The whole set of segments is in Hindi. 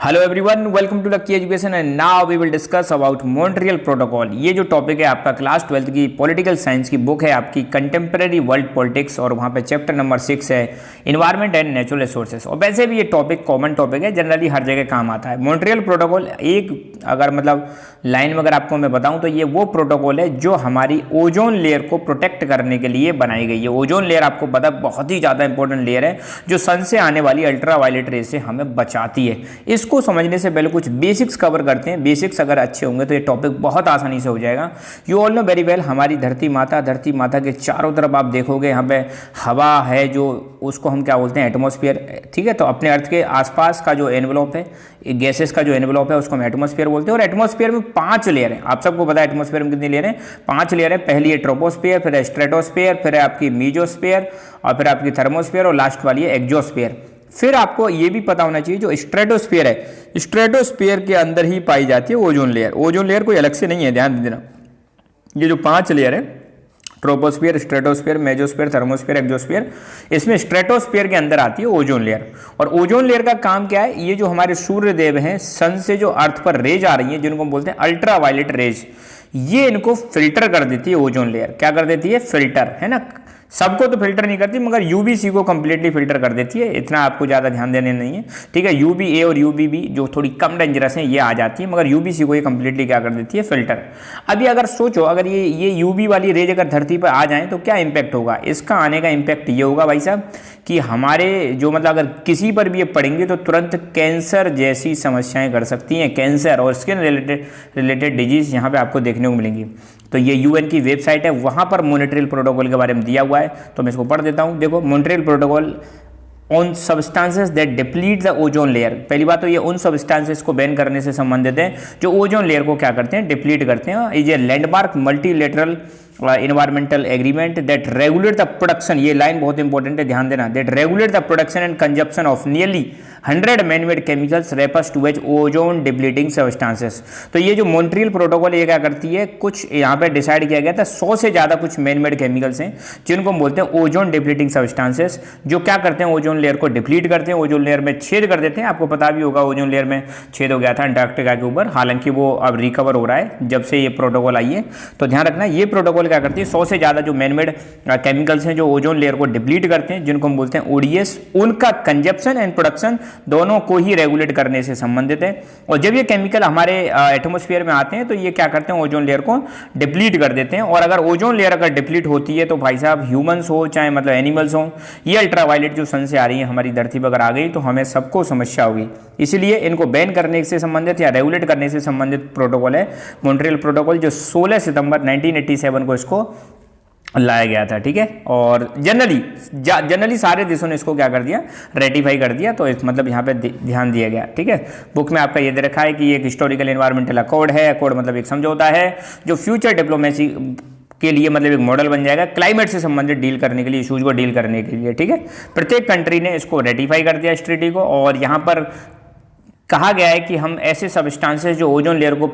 Hello everyone, welcome to lucky education and now we will discuss about Montreal protocol. ये जो टॉपिक है आपका क्लास 12th की पॉलिटिकल साइंस की बुक है आपकी कंटेम्प्रेरी वर्ल्ड पॉलिटिक्स, और वहाँ पे चैप्टर नंबर 6 है इन्वायरमेंट एंड नेचुरल रिसोर्सेज। और वैसे भी ये टॉपिक कॉमन टॉपिक है, जनरली हर जगह काम आता है। मॉन्ट्रियल प्रोटोकॉल एक अगर मतलब लाइन में अगर आपको मैं बताऊँ तो ये वो प्रोटोकॉल है जो हमारी ओजोन लेयर को प्रोटेक्ट करने के लिए बनाई गई है। ओजोन लेयर आपको पता बहुत ही ज़्यादा इंपॉर्टेंट लेयर है जो सन से आने वाली अल्ट्रा वायलेट रेज से हमें बचाती है। इसको समझने से पहले कुछ बेसिक्स कवर करते हैं। बेसिक्स अगर अच्छे होंगे तो ये टॉपिक बहुत आसानी से हो जाएगा। You all know very well, हमारी धरती माता के चारों तरफ आप देखोगे यहाँ पे हवा है, जो उसको हम क्या बोलते हैं, एटमॉस्फेयर। ठीक है, तो अपने अर्थ के आसपास का जो एनवेलप है, गैसेस का जो एनवेलप है, उसको हम एटमॉस्फेयर बोलते हैं। और एटमॉस्फेयर में 5 लेयर है। आप सबको पता है एटमॉस्फेयर में कितनी लेयर है? 5 लेयर है। पहली है ट्रोपोस्फेयर, फिर है स्ट्रेटोस्फेयर, फिर है आपकी मीजोस्फेयर, और फिर आपकी थर्मोस्फेयर, और लास्ट वाली है एक्जोस्फेयर। फिर आपको ये भी पता होना चाहिए जो स्ट्रेटोस्फेयर है, स्ट्रेटोस्फेयर के अंदर ही पाई जाती है ओजोन लेयर। ओजोन लेयर कोई अलग से नहीं है, ध्यान देना। ये जो 5 लेयर है, troposphere, stratosphere, mesosphere, thermosphere, exosphere, इसमें स्ट्रेटोस्फेयर के अंदर आती है ओजोन लेयर। और ओजोन लेयर का काम क्या है? ये जो हमारे सूर्य देव हैं, सन से जो अर्थ पर रेज आ रही हैं, जिनको हम बोलते हैं अल्ट्रा वायलेट रेज, ये इनको फिल्टर कर देती है ओजोन लेयर। क्या कर देती है? फिल्टर, है ना। सबको तो फिल्टर नहीं करती, मगर यूवीसी को कंप्लीटली फिल्टर कर देती है। इतना आपको ज़्यादा ध्यान देने नहीं है, ठीक है। यूवीए और यूवीबी जो थोड़ी कम डेंजरस हैं, ये आ जाती है, मगर यूवीसी को ये कंप्लीटली क्या कर देती है? फिल्टर। अभी अगर सोचो, अगर ये यूवी वाली रेज अगर धरती पर आ जाए तो क्या इंपैक्ट होगा? इसका आने का इंपैक्ट ये होगा भाई साहब कि हमारे जो मतलब अगर किसी पर भी ये पड़ेंगे तो तुरंत कैंसर जैसी समस्याएं कर सकती हैं। कैंसर और स्किन रिलेटेड डिजीज यहाँ पे आपको देखने को मिलेंगी। तो ये यूएन की वेबसाइट है, वहाँ पर मॉन्ट्रियल प्रोटोकॉल के बारे में दिया हुआ है, तो मैं इसको पढ़ देता हूँ। देखो, Montreal protocol on substances that deplete the ozone layer. पहली बात तो ये उन सब्सटेंसेस को बैन करने से संबंधित है जो ओजोन लेयर को क्या करते हैं? डिप्लीट करते हैं। Is a landmark multilateral environmental agreement that regulate the production, ये लाइन बहुत इंपॉर्टेंट है, ध्यान देना, that regulate the production and consumption of nearly 100 man made chemicals refers to as ozone depleting substances. तो ये जो मॉन्ट्रियल प्रोटोकॉल ये क्या करती है? कुछ यहाँ पे डिसाइड किया गया था 100 से ज़्यादा कुछ मैन-मेड केमिकल्स हैं जिनको हम बोलते हैं ओजोन डिप्लीटिंग सब्सटेंसेस, जो क्या करते हैं? ओजोन लेयर को डिप्लीट करते हैं, ओजोन लेयर में छेद कर देते हैं। आपको पता भी होगा ओजोन लेयर में छेद हो गया था अंटार्कटिका के ऊपर, हालांकि वो अब रिकवर हो रहा है जब से ये प्रोटोकॉल आई है। तो ध्यान रखना, ये प्रोटोकॉल क्या करती है? 100 से ज़्यादा जो मैनमेड केमिकल्स हैं जो ओजोन लेयर को डिप्लीट करते हैं, जिनको हम बोलते हैं ओडीएस, उनका कंजप्शन एंड प्रोडक्शन दोनों को ही रेगुलेट करने से संबंधित है। और जब ये केमिकल हमारे एटमॉस्फेयर में आते हैं तो ये क्या करते हैं? ओजोन लेयर को डिप्लीट कर देते हैं। और अगर ओजोन लेयर अगर डिप्लीट होती है तो भाई साहब ह्यूमंस हो चाहे मतलब एनिमल्स हो, ये अल्ट्रा वायलेट जो सन से आ रही है हमारी धरती पर अगर आ गई तो हमें सबको समस्या होगी। इसीलिए इनको बैन करने से संबंधित या रेगुलेट करने से संबंधित प्रोटोकॉल है मॉन्ट्रियल प्रोटोकॉल, जो 16 सितंबर 1987 को इसको लाया गया था। ठीक है, और जनरली सारे देशों ने इसको क्या कर दिया? रेटिफाई कर दिया। तो इस मतलब यहाँ पे ध्यान दिया गया। ठीक है, बुक में आपका ये दे रखा है कि ये एक हिस्टोरिकल एनवायरमेंटल अकॉर्ड है। अकॉर्ड मतलब एक समझौता है जो फ्यूचर डिप्लोमेसी के लिए मतलब एक मॉडल बन जाएगा क्लाइमेट से संबंधित डील करने के लिए, इशूज को डील करने के लिए। ठीक है, प्रत्येक कंट्री ने इसको रेटिफाई कर दिया इस ट्रीटी को। और यहाँ पर कहा गया है कि हम ऐसे सब्सटेंसेस जो ओजोन लेयर को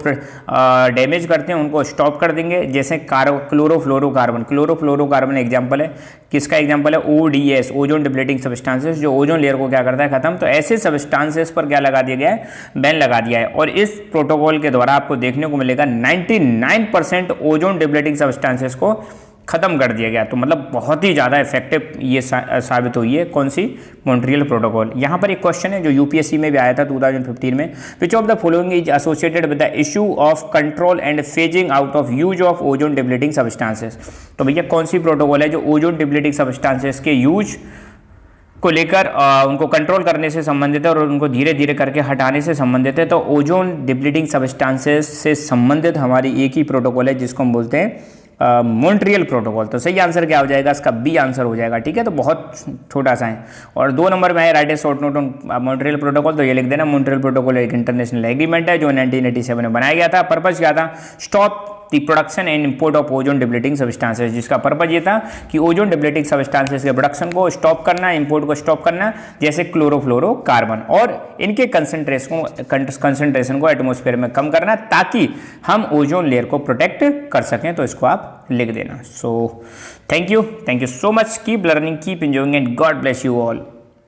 डैमेज करते हैं उनको स्टॉप कर देंगे, जैसे क्लोरोफ्लोरोकार्बन। क्लोरोफ्लोरोकार्बन एग्जांपल है, किसका एग्जांपल है? ओडीएस, ओजोन डिप्लीटिंग सब्सटेंसेस, जो ओजोन लेयर को क्या करता है? खत्म। तो ऐसे सब्सटेंसेस पर क्या लगा दिया गया है? बैन लगा दिया है। और इस प्रोटोकॉल के द्वारा आपको देखने को मिलेगा 99% ओजोन डिप्लीटिंग सब्सटेंसेस को खत्म कर दिया गया। तो मतलब बहुत ही ज़्यादा इफेक्टिव ये साबित हुई है। कौन सी? Montreal protocol. यहाँ पर एक क्वेश्चन है जो यूपीएससी में भी आया था 2015 में, which of the following is associated with the issue of control and phasing out of use of ozone depleting substances. तो भैया कौन सी प्रोटोकॉल है जो ओजोन डिप्लीटिंग सब्सटेंसेस के यूज को लेकर उनको कंट्रोल करने से संबंधित है और उनको धीरे धीरे करके हटाने से संबंधित है? तो ओजोन डिप्लीटिंग सब्सटेंसेस से संबंधित हमारी एक ही प्रोटोकॉल है जिसको हम बोलते हैं मॉन्ट्रियल प्रोटोकॉल। तो सही आंसर क्या हो जाएगा? इसका बी आंसर हो जाएगा। ठीक है, तो बहुत छोटा सा है। और 2 नंबर में है right A short note on Montreal protocol. तो ये लिख देना, मॉन्ट्रियल प्रोटोकॉल एक इंटरनेशनल एग्रीमेंट है जो 1987 में बनाया गया था। पर्पज क्या था? Stop the production and import of ozone depleting substances, जिसका पर्पज ये था कि ओजोन डिप्लीटिंग सब्सटेंसेस के प्रोडक्शन को स्टॉप करना, इंपोर्ट को स्टॉप करना, जैसे क्लोरोफ्लोरोकार्बन, और इनके कंसंट्रेशन को एटमॉस्फेयर में कम करना, ताकि हम ओजोन लेयर को प्रोटेक्ट कर सकें। तो इसको आप लिख देना। So thank you so much, keep learning, keep enjoying and God bless you all.